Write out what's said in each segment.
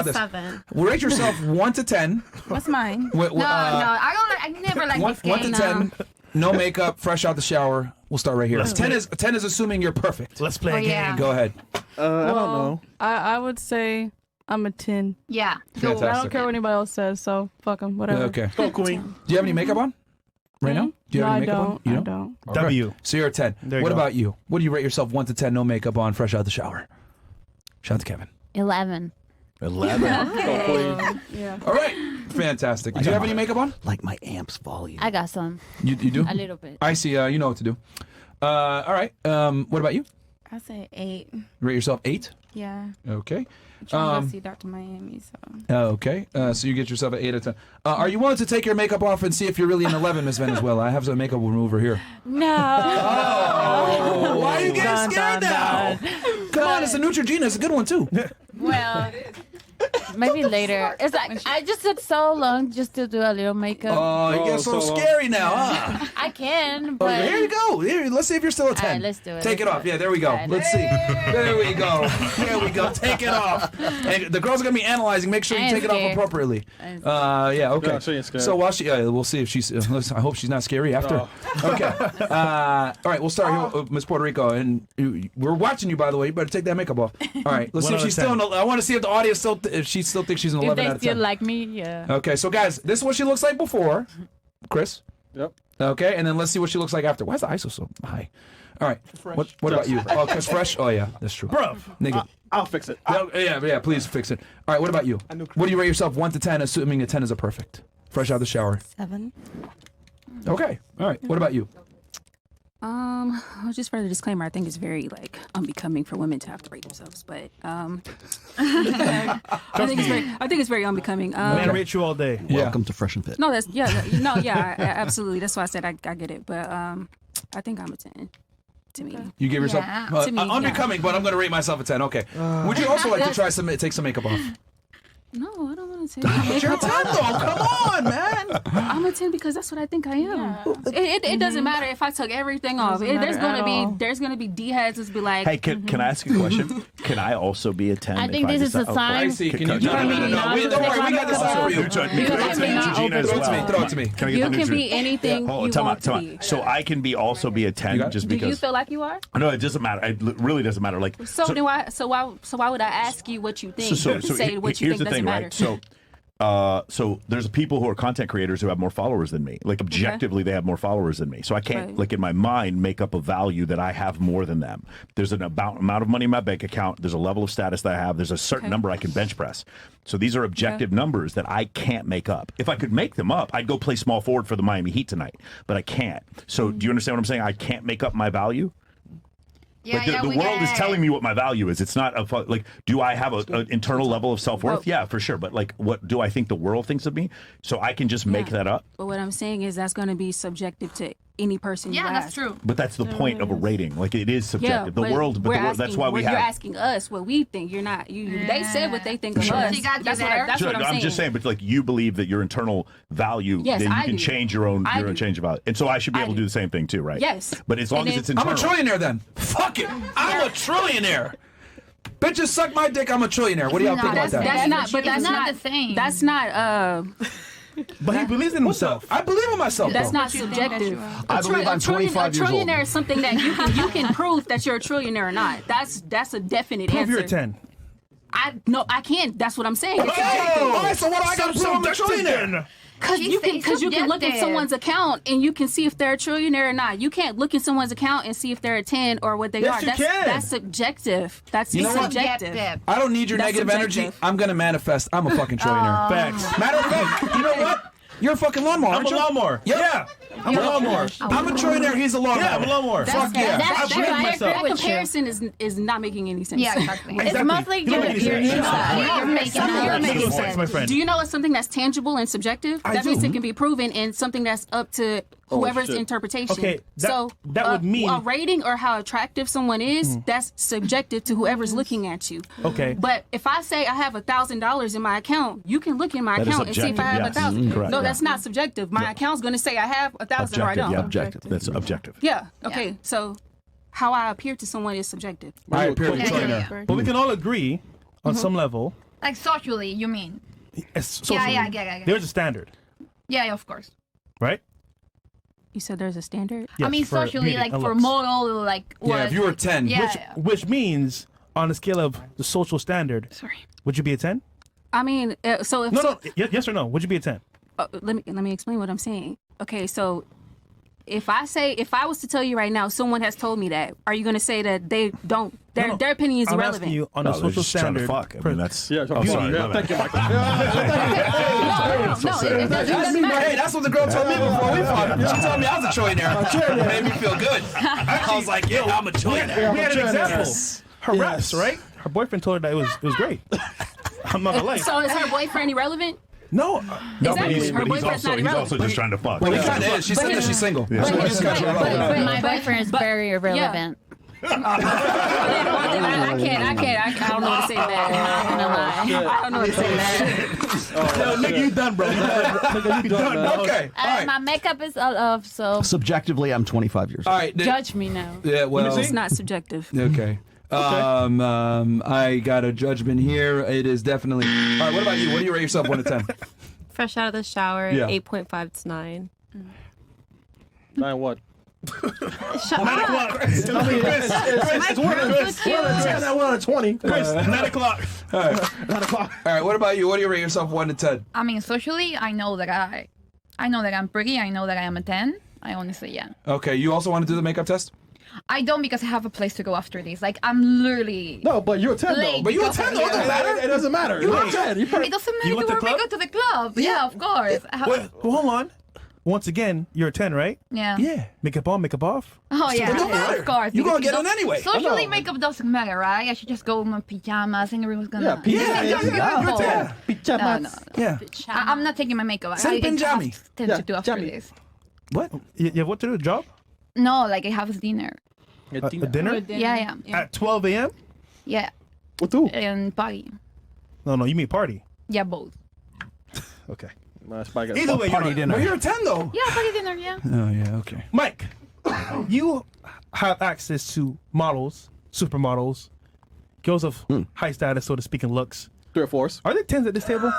this. 7. Rate yourself 1 to 10. What's mine? No, I never like this game. 1 to 10. No makeup, fresh out the shower. We'll start right here. Let's 10 play. is assuming you're perfect. Let's play a game. yeah. Go ahead. I don't know. I would say I'm a 10. Yeah. Fantastic. I don't care what anybody else says, so fuck them, whatever. Okay. Go, Queen. Do you have any makeup on? Right now? Do you No, have I any makeup on? don't. You I don't. Okay. W. So you're a 10. There you What go. about you? What do you rate yourself 1 to 10, no makeup on, fresh out the shower? Shout out to Kevin. 11. 11. Go, Queen. Yeah. All right. Fantastic. Do you have any makeup on? Like my amps volume. I got some. You do? A little bit. I see. You know what to do. All right. What about you? I say 8. Rate yourself 8. Yeah. Okay. I'm trying to see Dr. Miami, so. Okay. So you get yourself an 8 out of 10. Are you willing to take your makeup off and see if you're really an 11, Miss Venezuela? I have some makeup remover here. No. Oh, why are you getting scared now? Come on, it's a Neutrogena. It's a good one too. Well, maybe later. It's like I just took so long just to do a little makeup. Oh, you get so scary now, huh? I can, Oh, but here you go. Here, let's see if you're still a 10. right, let's do it. Take it Let's off. do it. Yeah, there we go. All right, Let's see. There we go. There we go. Take it off. And the girls are gonna be analyzing. Make sure you I am take it off scared. appropriately. Yeah, Okay. so you're scared. So while she, we'll see if she's. I hope she's not scary after. Okay. All right. We'll start here, with Miss Puerto Rico, and we're watching you. By the way, you better take that makeup off. All right. Let's see if 1 out of she's still. 10. I want to see if the audience still, if she still thinks she's an if 11 they out of still 10. like me, yeah. Okay. So guys, this is what she looks like before, Chris. Yep. Okay, and then let's see what she looks like after. Why is the ISO so high? All right. What about you? Oh, because fresh? Oh, yeah, that's true. Bruv. Nigga. I'll fix it. Yeah, please fix it. All right, what about you? What do you rate yourself 1 to 10, assuming a 10 is a perfect? Fresh out of the shower. 7. Okay, all right. What about you? Well, just for the disclaimer, I think it's very like unbecoming for women to have to rate themselves, but I think it's very unbecoming. Man, rate you all day. Welcome to Fresh and Fit. No, absolutely. That's why I said I get it, but I think I'm a 10 to me. You give yourself Yeah. To me, unbecoming, but I'm going to rate myself a 10. Okay. Would you also like to try take some makeup off? No, I don't want to But you're a 10 though. Come on, man. I'm a 10 because that's what I think I am. It doesn't matter if I took everything off. There's gonna be D heads that's be like. Hey, can I ask you a question? Can I also be a 10? I if think this is a decide- sign. I see. Can you? No, No, no, no. Don't worry. We got this out for you. Throw it to me. You Throw it can to be Neutrogena as open. well. Throw it to me. Can I You get the can be Neutrogena? anything Hold on, you time want out, to time be. out. So I can be also be a 10 got it? just Do you because. feel like you are? No, it doesn't matter. It really doesn't matter. Like So why would I ask you what you think? Say what you here's think the thing, doesn't matter. right? So there's people who are content creators who have more followers than me. Like objectively, they have more followers than me. So I can't, Right. like in my mind, make up a value that I have more than them. There's an amount of money in my bank account. There's a level of status that I have. There's a certain number I can bench press. So these are objective numbers that I can't make up. If I could make them up, I'd go play small forward for the Miami Heat tonight. But I can't. So do you understand what I'm saying? I can't make up my value. Yeah, Like the world is telling me what my value is. It's not like, do I have an internal level of self-worth? Yeah, for sure. But like, what do I think the world thinks of me? So I can just make that up. But what I'm saying is that's going to be subjective to any person. Yeah, you that's ask. true. But that's the point of a rating. Like it is subjective. The but world, we're that's asking- why we You're have. asking us what we think. You're not. They said what they think of Sure. us. She got you That's there. what I'm saying. just saying, but like you believe that your internal value, Yes, that you I can do. change your own I do. change of value, and so I should be I able to do. do the same thing too, right? Yes. But as long And as it's then- I'm a internal. trillionaire then. Fuck it. I'm a trillionaire. Bitches suck my dick. I'm a trillionaire. What do y'all No, think about that? That's not. But It's that's not not the same. That's not. But he believes in himself. I believe in myself. That's though. not subjective. I believe I'm 25 years old. A trillionaire is something that you can prove that you're a trillionaire or not. That's a definite Prove answer. you're a 10. I can't. That's what I'm saying. It's Oh, all right, so what do I got to prove I'm a trillionaire? Because She you say can look at subjective. someone's account and you can see if they're a trillionaire or not. You can't look at someone's account and see if they're a 10 or what they Yes, are. you can. That's subjective. That's You know what? subjective. I don't need your That's negative energy. subjective. I'm gonna manifest. I'm a fucking trillionaire. Facts. Matter of fact, you know what? You're a fucking lawnmower, I'm aren't a you? lawnmower. Yep. Yeah. I'm a lawnmower. I'm a trillionaire. He's a lawnmower. Yeah, I'm a lawnmower. Fuck yeah. That's I true. believe I myself. agree That with you. comparison is not making any sense. Yeah, exactly. It's Exactly. mostly You don't your make any sense. inside. You're making Some of up. your Make making sense, my friend. Do you know it's something that's tangible and subjective? That means it can be proven and something that's up to whoever's shit. interpretation. Okay, so that would mean- a rating or how attractive someone is, that's subjective to whoever's looking at you. Okay. But if I say I have $1,000 in my account, you can look in my That is account and see if I have objective, yes. 1,000. Correct, No, yeah. that's not subjective. My account's going to say I have 1,000 or I Objective, don't. yeah, objective. That's objective. Yeah. Okay. So how I appear to someone is subjective. I appear to be Yeah, trillionaire. yeah. But we can all agree on some level Like socially, you mean? Socially, Yeah. There's a standard, Yeah, of course. right? You said there's a standard. I Yes, mean, for socially, beauty like and for looks. model, like Yeah, what? if you were 10, Yeah. Which means on a scale of the social standard, Sorry. would you be a 10? I mean, so if No. Yes or no? Would you be a 10? let me explain what I'm saying. Okay, so if I was to tell you right now, someone has told me that, are you going to say that they don't? Their opinion is I'm irrelevant. asking you on No, a they're social just trying to standard. fuck. I mean, that's. Yeah, Oh, sorry. my bad. Thank you, Michael. No, it doesn't matter. Hey, that's what the girl told me before we fought. She told me I was a trillionaire. Made me feel good. I was like, yeah, I'm a trillionaire. We had an example. Her reps, right? Her boyfriend told her that it was great. I'm not gonna lie. So is her boyfriend irrelevant? No, No, Exactly. but he's, Her but he's boyfriend's also not he's irrelevant. also just trying to fuck. Well, he kind of is. She said that she's single. Yeah. So we just got to My boyfriend is very irrelevant. I don't know what to say to that. I'm not gonna lie. I don't know what to say to that. Yo, nigga, you done, bro. Nigga, you done. Okay. All right. My makeup is all off, so Subjectively, I'm 25 years All old. right. judge me now. Yeah, well. It's not subjective. Okay. I got a judgment here. It is definitely. All right. What about you? What do you rate yourself 1 to 10? Fresh out of the shower, Yeah. 8.5 to 9. 9 what? 9 o'clock. It's worth it. 10 out of 20. Chris, 9 o'clock. All right. 9 o'clock. All right. What about you? What do you rate yourself 1 to 10? I mean, socially, I know that I'm pretty. I know that I am a 10. I honestly, yeah. Okay. You also want to do the makeup test? I don't because I have a place to go after this. Like, I'm literally. No, but you're a 10 though. late But you're a because 10 though. It doesn't matter. It doesn't matter. You're a 10. You're It doesn't matter You went to to wear club? makeup to the club. Yeah, of course. Wait, hold on. Once again, you're a 10, right? Yeah. Yeah. Makeup on, makeup off. Oh yeah, It don't matter. of course. You gonna because get in anyway. Socially, makeup doesn't matter, right? I should just go in my pajamas and everyone's gonna. Yeah, you're a 10. No. Yeah. I'm not taking my makeup. Send I Benjami. have things to do after this. What? You have what to do? A job? No, like I have dinner. A dinner? Yeah. At 12 a.m.? Yeah. What do? And party. No, you mean party. Yeah, both. Okay. Either way, party dinner. Well, you're a 10 though. Yeah, party dinner. Yeah. Oh yeah. Okay. Mike, you have access to models, supermodels, girls of high status, so to speak, in looks. 3 or 4s. Are there 10s at this table?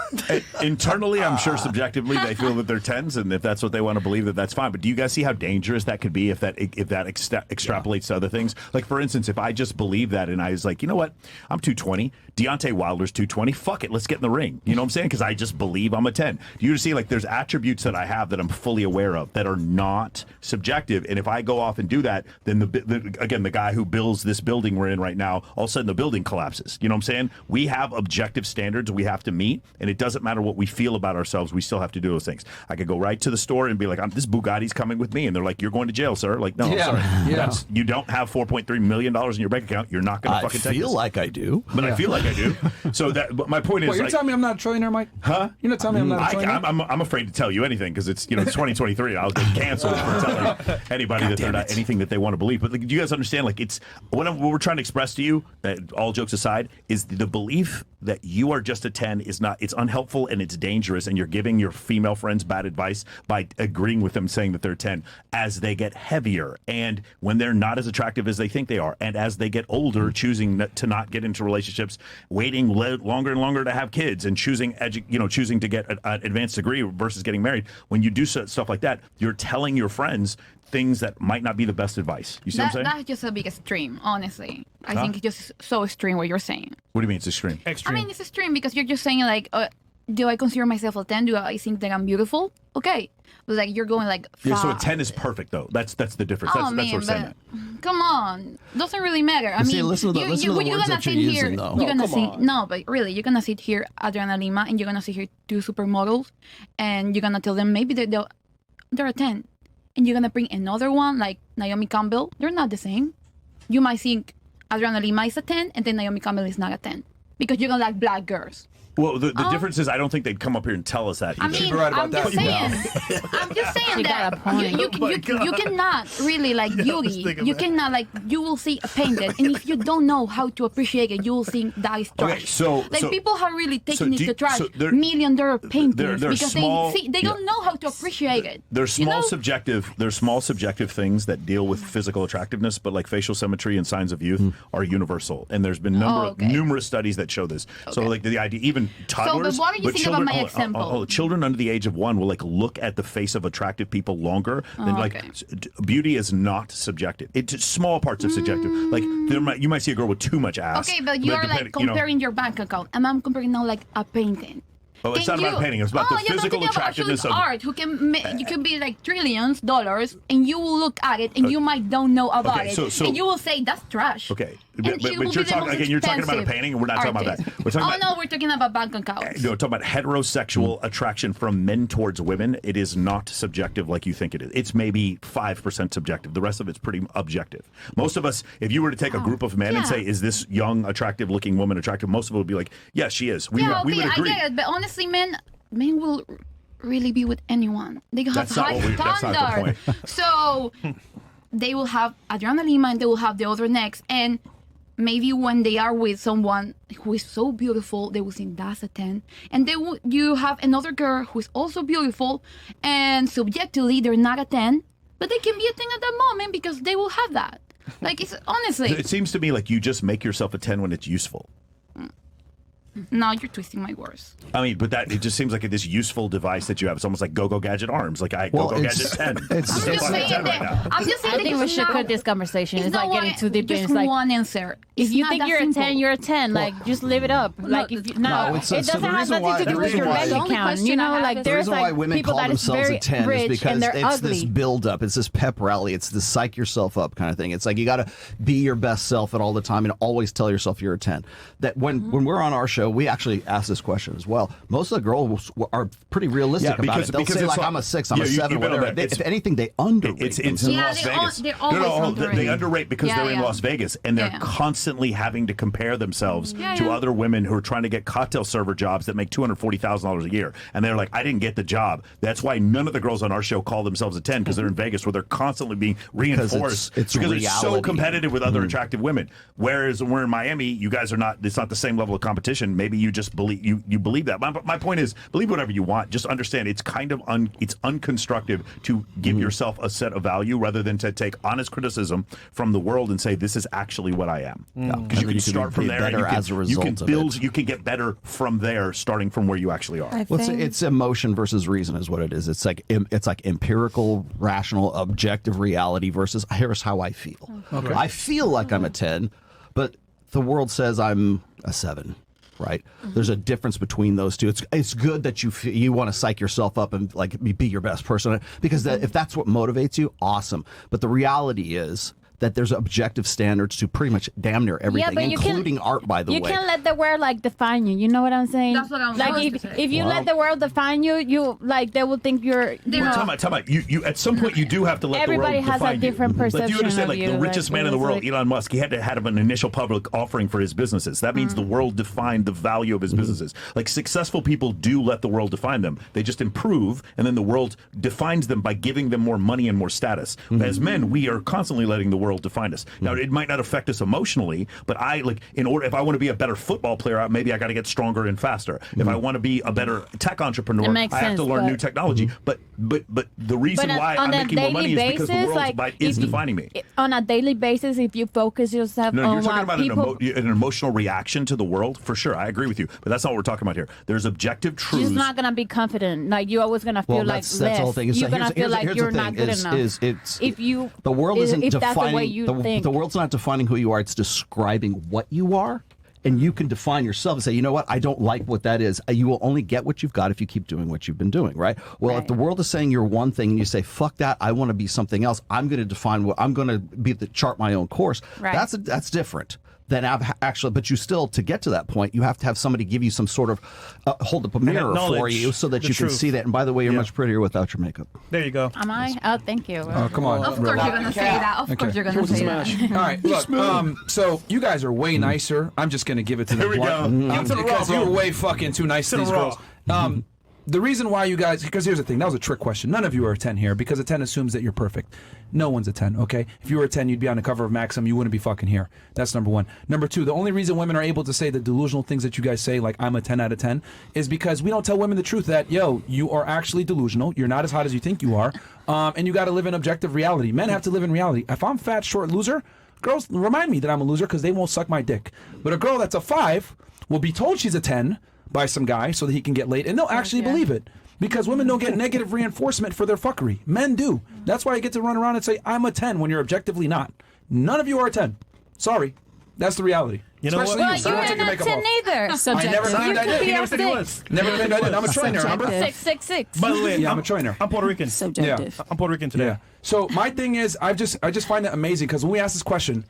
Internally, I'm sure subjectively they feel that they're 10s, and if that's what they want to believe, that's fine. But do you guys see how dangerous that could be if that extrapolates to other things? Like, for instance, if I just believe that and I was like, you know what, I'm 220, Deontay Wilder's 220, fuck it, let's get in the ring. You know what I'm saying? Because I just believe I'm a 10. Do you see, like, there's attributes that I have that I'm fully aware of that are not subjective, and if I go off and do that, then the guy who builds this building we're in right now, all of a sudden the building collapses. You know what I'm saying? We have objective standards we have to meet, and it doesn't matter what we feel about ourselves, we still have to do those things. I could go right to the store and be like, this Bugatti's coming with me, and they're like, you're going to jail, sir. Like, no, Yeah. sorry. Yeah. You don't have $4.3 million in your bank account. You're not going to I fucking take feel this. like I do. But I feel like I do. So but my point is, Wait, you're like, telling me I'm not a trillionaire, Mike? huh? You're not telling me I'm not a trillionaire? I'm afraid to tell you anything because it's 2023. I'll get canceled for telling anybody that they're not anything that they want to believe. But like, do you guys understand? Like, it's what we're trying to express to you. That all jokes aside, is the belief that you are just a 10 is not. It's unhelpful and it's dangerous, and you're giving your female friends bad advice by agreeing with them saying that they're 10 as they get heavier and when they're not as attractive as they think they are, and as they get older, choosing to not get into relationships, waiting longer and longer to have kids, and choosing to get an advanced degree versus getting married. When you do stuff like that, you're telling your friends things that might not be the best advice. You see what I'm saying? That's just a big extreme, honestly. I think it's just so extreme what you're saying. What do you mean it's extreme? Extreme. I mean, it's extreme because you're just saying like, do I consider myself a 10? Do I think that I'm beautiful? Okay. But like you're going like 5. Yeah, so a 10 is perfect though. That's the difference. Oh, That's what I'm saying. but come on, doesn't really matter. I See, mean, listen to the words that you're using, though. You're gonna come see on. no, but really, you're gonna sit here, Adriana Lima, and you're gonna sit here 2 supermodels, and you're gonna tell them maybe they're a 10, and you're gonna bring another one like Naomi Campbell. They're not the same. You might think Adriana Lima is a 10, and then Naomi Campbell is not a 10 because you're gonna like black girls. Well, the difference is I don't think they'd come up here and tell us that. I either. mean, right about I'm that. just saying. I'm just saying She got that a point. you cannot really like beauty. thinking You that. cannot like you will see a painting, and if you don't know how to appreciate it, you will think that is trash. Okay, so people have really taken do it you- to trash so they're- $1 million paintings they're because small- they don't know how to appreciate it. There's You small know? subjective things that deal with physical attractiveness, but like facial symmetry and signs of youth are universal. And there's been numerous studies that show this. So like the idea, even toddlers. what do you think about my example? Children under the age of 1 will like look at the face of attractive people longer than beauty is not subjective. It's just small parts of subjective. Like you might see a girl with too much ass. Okay, but you are like comparing your bank account, and I'm comparing now like a painting. Oh, it's not about painting. It's about the physical attractiveness of art. Who can you could be like trillions dollars, and you will look at it, and you might don't know about it, and you will say that's trash. Okay, And she will but be you're the talking most again. You're talking about a expensive painting, and we're not talking about artist. that. We're talking about No, we're talking about bank accounts. no, we're talking about heterosexual attraction from men towards women. It is not subjective like you think it is. It's maybe 5% subjective. The rest of it's pretty objective. Most of us, if you were to take a group of men and say, "Is this young, attractive-looking woman attractive?" Most of it would be like, "Yeah, she is." We would agree. I get it, but honestly, men will really be with anyone. They have That's not high what we- that's not the standards. So they will have Adriana Lima, and they will have the other next, and maybe when they are with someone who is so beautiful, they will think that's a 10. And you have another girl who is also beautiful, and subjectively they're not a 10, but they can be a 10 at that moment because they will have that. Like, it's honestly. It seems to me like you just make yourself a 10 when it's useful. Now you're twisting my words. I mean, but it just seems like this useful device that you have. It's almost like Go-Go Gadget arms. Like Go-Go Gadget 10. I'm just saying that. I'm just saying I think we should cut this conversation. It's like getting too deep. Just It's like one answer. if It's you not think that you're simple. a 10, you're a 10. Like just live it up. Like if you, No, it it's- so doesn't the have reason nothing why- to do the with reason your why- bank The account. question You I know, have like is- The there's reason why like women people call that is themselves very a 10 is rich because and they're it's this ugly. build up. It's this pep rally. It's this psych yourself up kind of thing. It's like you got to be your best self at all the time and always tell yourself you're a 10. That when we're on our show, we actually ask this question as well. Most of the girls are pretty realistic about it. They'll say like, I'm a 6, I'm a 7, whatever. If anything, they underrate It's themselves. in Yeah, Las they Vegas. they're always They underrated. underrate because Yeah, they're in yeah. Las Vegas and they're Yeah. constantly having to compare themselves Yeah, to yeah. other women who are trying to get cocktail server jobs that make $240,000 a year. And they're like, I didn't get the job. That's why none of the girls on our show call themselves a 10 because they're in Vegas where they're constantly being reinforced it's because it's so reality. competitive with other attractive women. Whereas when we're in Miami, you guys are not. It's not the same level of competition. Maybe you just believe you believe that. My point is, believe whatever you want. Just understand it's kind of it's unconstructive to give yourself a set of value rather than to take honest criticism from the world and say this is actually what I am. Because you can start from there. And better as a you result can of build. it. You can get better from there, starting from where you actually are. Well, it's emotion versus reason is what it is. It's like empirical, rational, objective reality versus here's how I feel. Okay. I feel like I'm a 10, but the world says I'm a 7. Right? There's a difference between those two. It's good that you want to psych yourself up and like be your best person because if that's what motivates you, awesome. But the reality is that there's objective standards to pretty much damn near everything, but including art, by the way. You can't let the world like define you. You know what I'm saying? That's what I'm like. supposed to say. If you let the world define you, you like they will think you're. You know, Time out. You at some point you do have to let Everybody the world has a define different you. Like perception you understand, of like you, the richest like, man in the it's world, like- Elon Musk, he had to have an initial public offering for his businesses. That means the world defined the value of his businesses. Like successful people do let the world define them. They just improve, and then the world defines them by giving them more money and more status. As men, we are constantly letting the world define us. Now, it might not affect us emotionally, but if I want to be a better football player, maybe I got to get stronger and faster. If I want to be a better tech entrepreneur, It makes I have to sense, learn but- new technology. But the reason But why on I'm a making more money daily is because the basis, world like, is if you- defining me. on a daily basis, if you focus yourself No, on you're talking what about people, an emotional reaction to the world, for sure. I agree with you, but that's not what we're talking about here. There's objective truths. you're not gonna be confident. Like you're always gonna feel Well, like that's less. the whole thing. You're So gonna feel here's like the you're thing, not good enough. If you the world isn't if that's the way defining you the, think. the world's not defining who you are. It's describing what you are. And you can define yourself and say, you know what, I don't like what that is. You will only get what you've got if you keep doing what you've been doing, right? Well, if the world is saying you're one thing and you say, fuck that, I want to be something else. I'm going to define what I'm going to be chart my own course. Right. That's different. then actually, but you still, to get to that point, you have to have somebody give you some sort of hold up a mirror for you so that you can see that. And by the way, you're much prettier without your makeup. There you go. Am I? Oh, thank you. Oh, come on. Of course you're gonna say that. Of course you're gonna say that. All right, look. So you guys are way nicer. I'm just gonna give it to the blunt. Because you were way fucking too nice to these girls. The reason why you guys, because here's the thing, that was a trick question. None of you are a 10 here because a 10 assumes that you're perfect. No one's a 10, okay? If you were a 10, you'd be on the cover of Maxim. You wouldn't be fucking here. That's number one. Number two, the only reason women are able to say the delusional things that you guys say, like I'm a 10 out of 10, is because we don't tell women the truth that, yo, you are actually delusional. You're not as hot as you think you are. And you got to live in objective reality. Men have to live in reality. If I'm fat, short, loser, girls remind me that I'm a loser because they won't suck my dick. But a girl that's a 5 will be told she's a 10 by some guy so that he can get laid, and they'll actually believe it. Because women don't get negative reinforcement for their fuckery. Men do. That's why you get to run around and say, I'm a 10 when you're objectively not. None of you are a 10. Sorry. That's the reality. You know Well, you're not 10 either. I never claimed I did. He never said he was. Never claimed I did. I'm a trainer, remember? 666. By the way, Yeah, I'm a trainer. I'm Puerto Rican. Subjective. Yeah, I'm Puerto Rican today. Yeah. So my thing is, I just find that amazing because when we ask this question,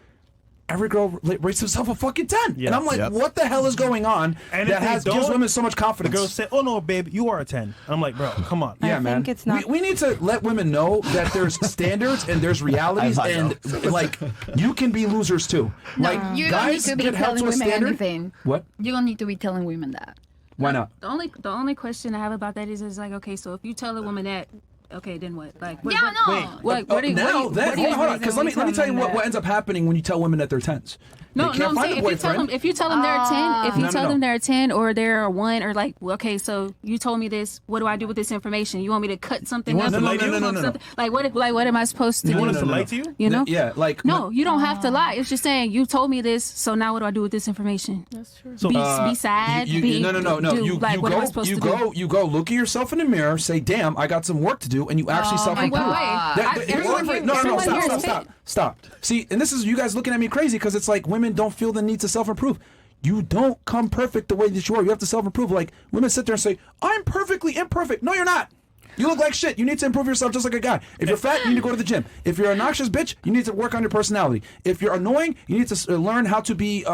every girl rates herself a fucking 10. Yeah. And I'm like, what the hell is going on And that gives women so much The confidence? girls say, "Oh no, babe, you are a 10." I'm like, bro, come on. Yeah, man. think it's not- We need to let women know that there's standards and there's realities, I know. and like you can be losers too. Like You don't need guys to be get held telling to a women standard. anything. What? You don't need to be telling women that. Why not? The only question I have about that is like, okay, so if you tell a woman that, okay, then what? Like, what, Yeah, no. What do you, Now, what do you, then, what do you, hold on, because let me tell you what ends up happening when you tell women that they're 10s. No, They no, can't I'm find saying a if you tell them they're a 10, if you No, tell no. them they're a 10 or they're a 1 or like, well, okay, so you told me this, what do I do with this information? You want me to cut something want up? us to lie to you? No. Like what am I supposed to You do? want us to lie to you? You know? Yeah, like No, you don't have to lie. It's just saying you told me this, so now what do I do with this information? That's true. So Be sad. You, be, no. do, You what am I supposed to do? you go look at yourself in the mirror, say, "Damn, I got some work to do," and you actually self-improve. Everyone here- everyone here is fit. Stop. See, and this is you guys looking at me crazy because it's like women don't feel the need to self-improve. You don't come perfect the way that you are. You have to self-improve. Like women sit there and say, "I'm perfectly imperfect." No, you're not. You look like shit. You need to improve yourself just like a guy. If you're fat, you need to go to the gym. If you're a noxious bitch, you need to work on your personality. If you're annoying, you need to learn how to be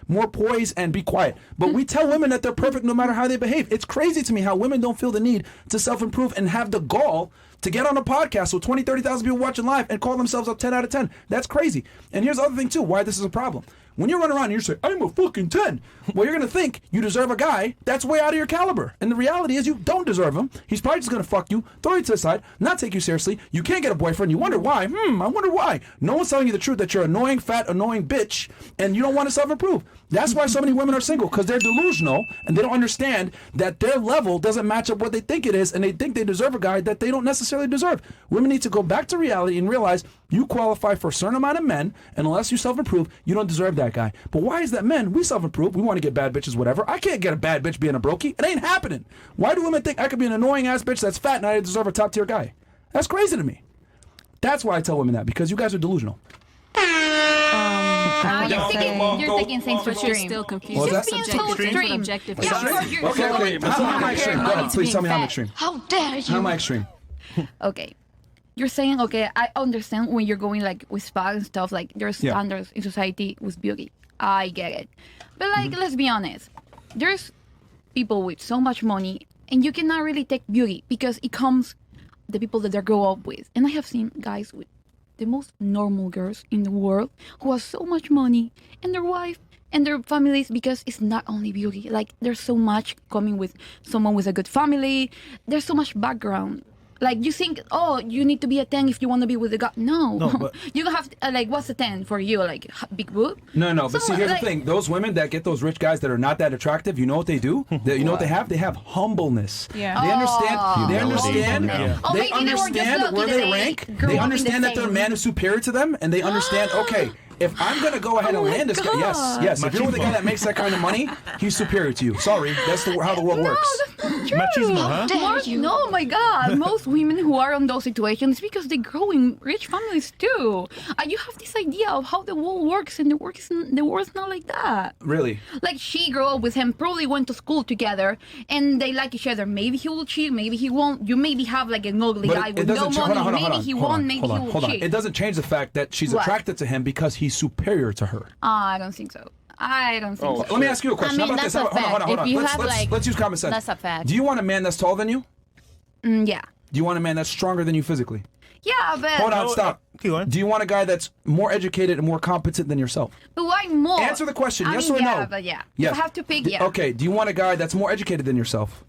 more poised and be quiet. But we tell women that they're perfect no matter how they behave. It's crazy to me how women don't feel the need to self-improve and have the gall to get on a podcast with 20, 30,000 people watching live and call themselves a 10 out of 10. That's crazy. And here's the other thing, too, why this is a problem. When you run around and you say, I'm a fucking 10, well, you're going to think you deserve a guy that's way out of your caliber. And the reality is you don't deserve him. He's probably just going to fuck you, throw you to the side, not take you seriously. You can't get a boyfriend. You wonder why. I wonder why. No one's telling you the truth that you're annoying, fat, annoying bitch, and you don't want to self-improve. That's why so many women are single, because they're delusional, and they don't understand that their level doesn't match up what they think it is, and they think they deserve a guy that they don't necessarily deserve. Women need to go back to reality and realize you qualify for a certain amount of men, and unless you self-improve, you don't deserve that guy. But why is that men? We self-improve. We want to get bad bitches, whatever. I can't get a bad bitch being a brokey. It ain't happening. Why do women think I could be an annoying-ass bitch that's fat and I deserve a top-tier guy? That's crazy to me. That's why I tell women that, because you guys are delusional. You're taking things to But you're extreme. still confused. What was Just that? being so Subjective. extreme. Objective. Yeah, Okay. How am I extreme? Go ahead. Please tell me how I'm extreme. How dare you? How am I extreme? Okay. You're saying, okay, I understand when you're going like with spa and stuff, like there's Yeah. standards in society with beauty. I get it. But like, let's be honest. There's people with so much money and you cannot really take beauty because it comes the people that they grow up with. And I have seen guys with the most normal girls in the world who have so much money and their wife and their families, because it's not only beauty. Like there's so much coming with someone with a good family. There's so much background. Like you think, oh, you need to be a 10 if you want to be with a guy. No, but- you have like, what's a 10 for you? Like big boob? No, but see, Someone, here's like- the thing. Those women that get those rich guys that are not that attractive, you know what they do? You know what they have? They have humbleness. Yeah. They understand. They Humility. understand. Yeah. Oh, They maybe they were just understand lucky where that they they rank. grew They up in the understand that their same- man is superior to them, and they understand. Okay, if I'm gonna go ahead and land this guy, yes. If you're with a guy that makes that kind of money, he's superior to you. Sorry, that's how the world works. true. Machismo, huh? No, my God. Most women who are in those situations because they grow in rich families too. You have this idea of how the world works, and the world's not like that. Really? Like she grew up with him, probably went to school together, and they like each other. Maybe he will cheat, maybe he won't. You maybe have like an ugly guy with no money. Maybe he won't. Maybe he will cheat. It doesn't change the fact that she's attracted to him because he's superior to her. I don't think so. I don't think so. Let me ask you a question. I mean, How about that's this? a fact. Hold on. If you have, like- Let's use common sense. That's a fact. Do you want a man that's taller than you? Yeah. Do you want a man that's stronger than you physically? Yeah, but Hold on, stop. Keep going. Do you want a guy that's more educated and more competent than yourself? But why more? Answer the question, I yes mean, or no? Yeah, but yeah. Yes. If I have to pick, yeah. Okay, do you want a guy that's more educated than yourself?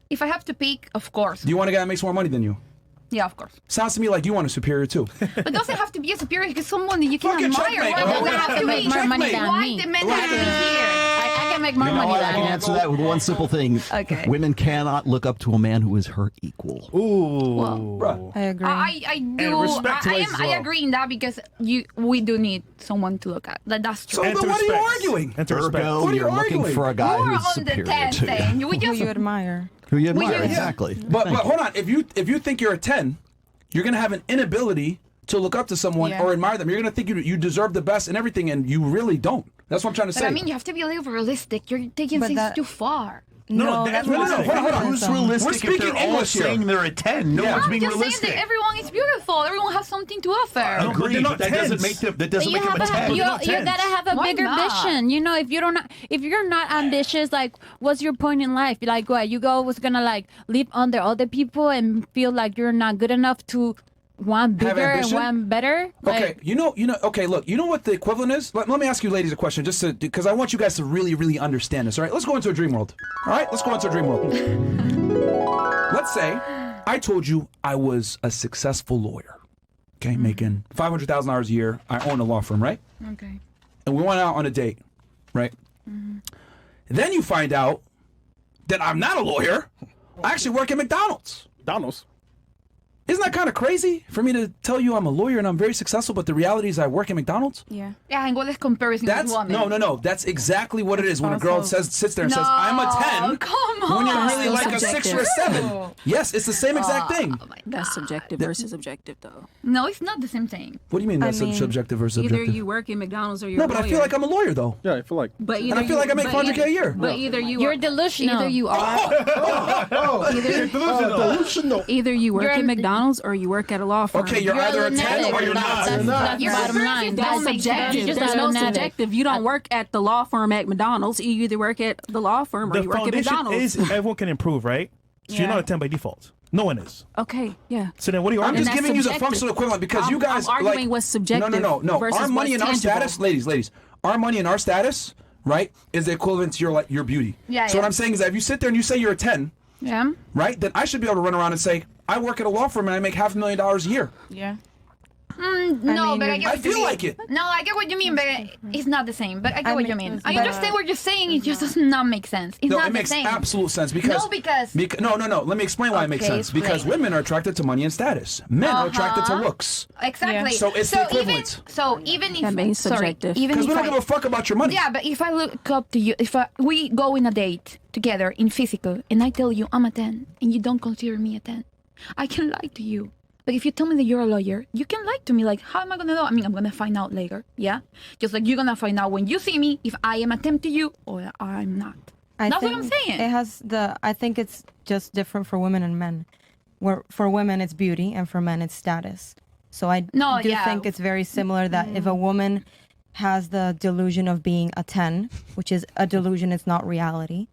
If I have to pick, of course. Do you want a guy that makes more money than you? Yeah, of course. Sounds to me like you want a superior too. But doesn't have to be a superior because someone that you can Fucking admire. checkmate, Why bro. does it have to Make be? more money than Why me. the men have to be here? I can make more You know money what? I than can you. answer that with one simple thing. Okay. Women cannot look up to a man who is her equal. Ooh. I agree. I do. respect ways as I well. agree in that because we do need someone to look at. That's true. So And then to what are you respect. arguing? And to respect. Ergo, What are you you're looking arguing? for a guy We're who's on the superior 10 to you. thing. We Who just you admire. Who you admire, you- exactly. But hold on, if you think you're a 10, you're gonna have an inability to look up to someone Yeah. or admire them. You're gonna think you deserve the best and everything, and you really don't. That's what I'm trying to But say. I mean, you have to be a little realistic. You're taking But things that- too far. No, that's no, what no, I'm hold on, hold on. Who's We're realistic if speaking they're all English here. saying they're a 10? No Yeah. one's I'm being just saying realistic. that everyone is beautiful. Everyone has something to offer. No, but Agreed, they're not but that doesn't tens. make them. That But doesn't you make them a have a 10. you, They're not you 10s. gotta have a Why bigger not? vision. You know, if you're not ambitious, like what's your point in life? Like what you go was gonna like live under other people and feel like you're not good enough to want bigger and ambition? want better. Okay, Like, you know. Okay, look. You know what the equivalent is? Let me ask you, ladies, a question, just because I want you guys to really understand this. All right, let's go into a dream world. All right, let's go into a dream world. Let's say I told you I was a successful lawyer. Okay, making $500,000 a year. I own a law firm, right? Okay. And we went out on a date, right? Then you find out that I'm not a lawyer. I actually work at McDonald's. Donald's. Isn't that kind of crazy for me to tell you I'm a lawyer and I'm very successful, but the reality is I work at McDonald's? Yeah. Yeah, and what is comparison That's with women? no. That's exactly what it is when a girl also- sits there and says, "I'm a 10." Come on. When you're really Still like a 6 or a subjective. 7. Yes, it's the same exact thing. Oh my That's God. subjective versus objective, though. No, it's not the same thing. What do you mean that's mean, subjective versus Either objective? you work in McDonald's or you're No, a but lawyer. I feel like I'm a lawyer though. Yeah, I feel like. But And I feel like I make $400K a year. But either you're delusional. Either you are Delusional. either you work You're at an- McDonald's or you work at a law firm. Okay, you're either a 10 or you're not. That's You're bottom very line. That's That's make subjective. sense. Just There's no automatic. subjective. You don't work at the law firm at McDonald's. You either work at the law firm or The you work at foundation McDonald's. is everyone can improve, right? So you're Yeah. not a 10 by default. No one is. Okay, yeah. So then what are you I'm arguing? just that's giving you the subjective. functional equivalent because you guys I'm arguing like, what's subjective No. versus Our money what's and our tangible. status, ladies, our money and our status, right, is the equivalent to your beauty. Yeah, So what yeah. I'm saying is that if you sit there and you say you're a 10, Yeah. right, then I should be able to run around and say I work at a law firm and I make $500,000 a year. Yeah. No, mean, but I get I what you feel mean. like it. No, I get what you mean, but it's not the same. But I get I what mean, you mean. it's I better. understand what you're saying. It just does not make sense. It's No, not it the makes same. absolute sense because No, because- no. Let me explain why it makes Okay, sense. Because explain. women are attracted to money and status. Men are attracted to looks. Exactly. So it's the equivalent. Even if That means sorry, subjective. even Because if we don't I, give a fuck about your money. yeah, but if I look up to you, we go in a date together in physical, and I tell you I'm a 10, and you don't consider me a 10, I can lie to you. But if you tell me that you're a lawyer, you can lie to me. Like, how am I gonna know? I mean, I'm gonna find out later. Yeah, just like you're gonna find out when you see me if I am a 10 to you or I'm not. That's what I'm saying. It has I think it's just different for women and men. Where for women it's beauty and for men it's status. So I No, do yeah. think it's very similar that if a woman has the delusion of being a 10, which is a delusion, it's not reality.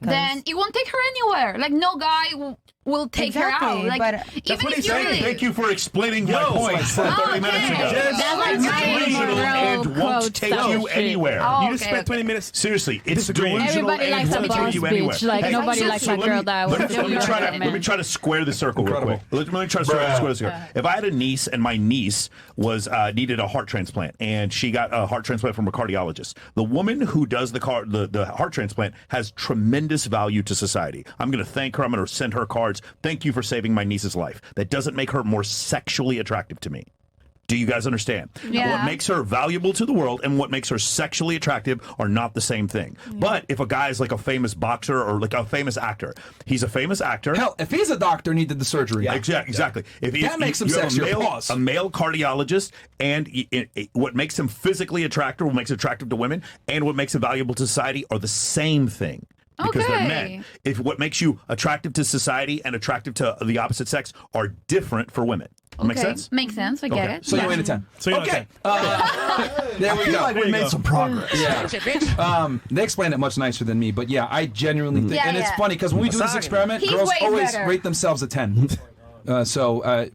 'Cause- Then it won't take her anywhere. Like no guy will take her Exactly, out. Like but- even That's what if he's you saying. really, Thank you for explaining my Yo, point so- 30 minutes ago. Okay. That's like It's my delusional and moral won't quote take stuff you shit. anywhere. Oh, You just okay, spent 20 minutes. Seriously, it's Disagreeing. delusional Everybody and likes a won't boss take you anywhere. bitch. Like, nobody likes a girl that let works me for try a to man. let me try to square the circle real quick. Let me try to square the circle. If I had a niece and my niece was needed a heart transplant and she got a heart transplant from a cardiologist, the woman who does the heart transplant has tremendous value to society. I'm going to thank her. I'm going to send her cards. Thank you for saving my niece's life. That doesn't make her more sexually attractive to me. Do you guys understand? Yeah. What makes her valuable to the world and what makes her sexually attractive are not the same thing. But if a guy is like a famous boxer or like a famous actor, he's a famous actor. Hell, if he's a doctor, needed the surgery. Exactly. If That makes him you have sexier. Pause. a male cardiologist, and what makes him physically attractive, what makes him attractive to women, and what makes him valuable to society are the same thing. Because they're men. If what makes you attractive to society and attractive to the opposite sex are different for women. Make sense? Makes sense. I get it. So you win a 10. So you're Okay. There we go. we made some progress. Yeah. They explained it much nicer than me, but yeah, I genuinely think, Yeah, and it's yeah. funny because when we do this experiment, He's girls way always better. rate themselves a 10.